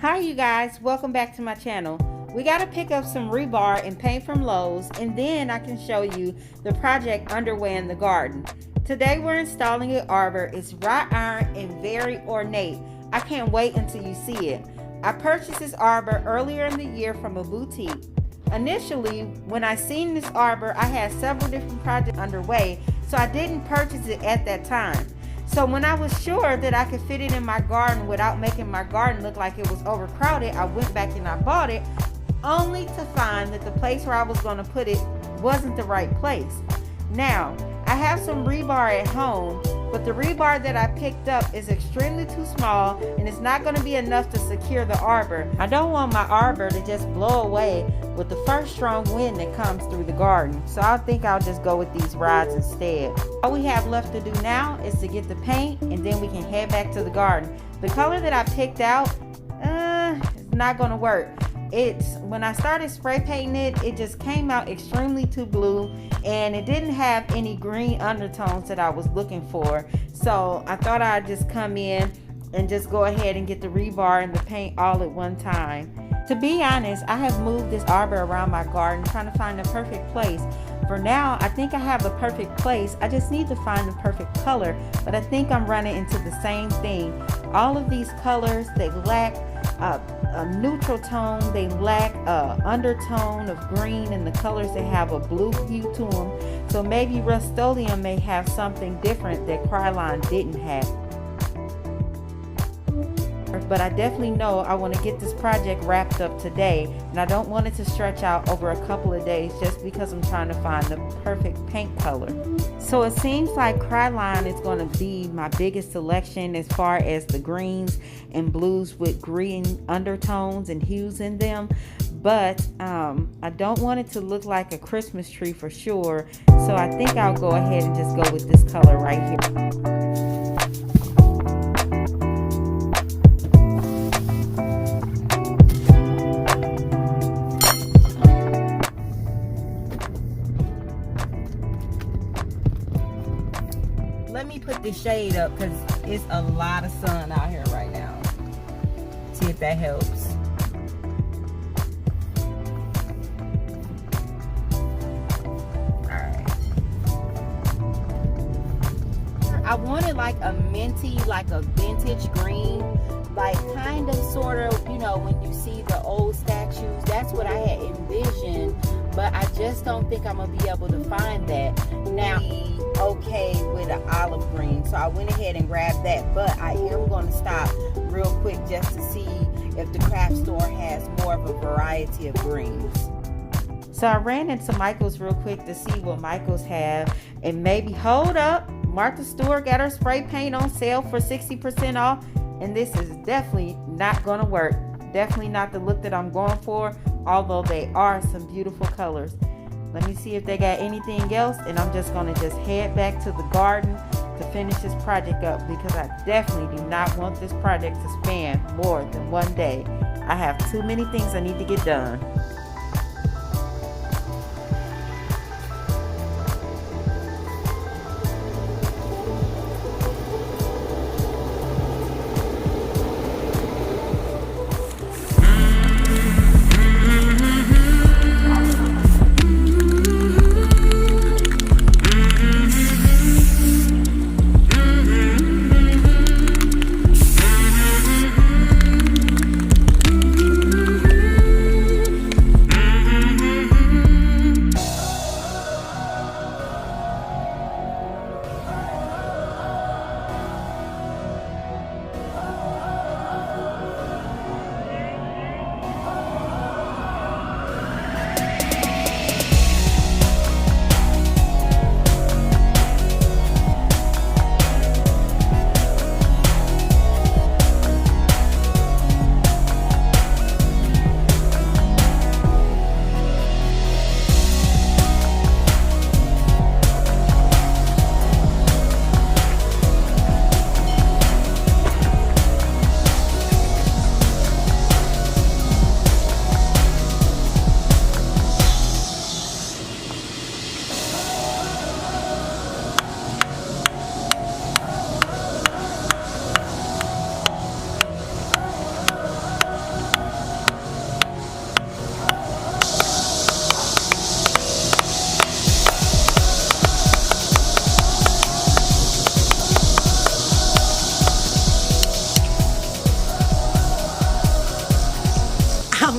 Hi you guys, welcome back to my channel. We got to pick up some rebar and paint from Lowe's, and then I can show you the project underway in the garden. Today we're installing an arbor. It's wrought iron and very ornate. I can't wait until you see it. I purchased this arbor earlier in the year from a boutique. Initially, when I seen this arbor, I had several different projects underway, so I didn't purchase it at that time. So when I was sure that I could fit it in my garden without making my garden look like it was overcrowded, I went back and I bought it, only to find that the place where I was going to put it wasn't the right place. Now, I have some rebar at home, but the rebar that I picked up is extremely too small and it's not going to be enough to secure the arbor. I don't want my arbor to just blow away with the first strong wind that comes through the garden, so I think I'll just go with these rods instead. All we have left to do now is to get the paint, and then we can head back to the garden. The color that I picked out is not going to work. When I started spray painting it, it just came out extremely too blue, and it didn't have any green undertones that I was looking for. So I thought I'd just come in and just go ahead and get the rebar and the paint all at one time. To be honest, I have moved this arbor around my garden trying to find the perfect place. For now, I think I have the perfect place. I just need to find the perfect color, but I think I'm running into the same thing. All of these colors, they lack a neutral tone, they lack a undertone of green, and the colors, they have a blue hue to them. So maybe Rust-Oleum may have something different that Krylon didn't have. But I definitely know I want to get this project wrapped up today, and I don't want it to stretch out over a couple of days just because I'm trying to find the perfect paint color. So it seems like Krylon is going to be my biggest selection as far as the greens and blues with green undertones and hues in them, but I don't want it to look like a Christmas tree for sure, so I think I'll go ahead and just go with this color right here. Let me put this shade up because it's a lot of sun out here right now. See if that helps. Alright. I wanted like a minty, like a vintage green, like kind of sort of, you know, when you see the old statues, that's what I had envisioned, but I just don't think I'm going to be able to find that. Now, okay with an olive green, so I went ahead and grabbed that, but I am going to stop real quick just to see if the craft store has more of a variety of greens. So I ran into Michael's real quick to see what Michael's have, and maybe, hold up, Martha Stewart got her spray paint on sale for 60% off, and this is definitely not going to work. Definitely not the look that I'm going for, although they are some beautiful colors. Let me see if they got anything else, and I'm just going to just head back to the garden to finish this project up, because I definitely do not want this project to span more than one day. I have too many things I need to get done.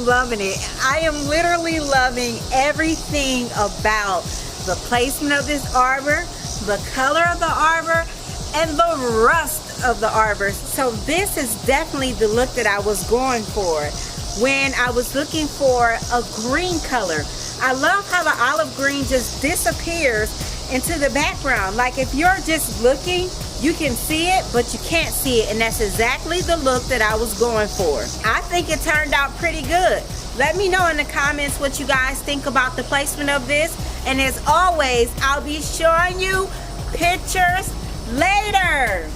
I'm loving it. I am literally loving everything about the placement of this arbor, the color of the arbor, and the rust of the arbor. So this is definitely the look that I was going for when I was looking for a green color. I love how the olive green just disappears into the background. Like if you're just looking, you can see it, but you can't see it, and that's exactly the look that I was going for. I think it turned out pretty good. Let me know in the comments what you guys think about the placement of this, and as always, I'll be showing you pictures later.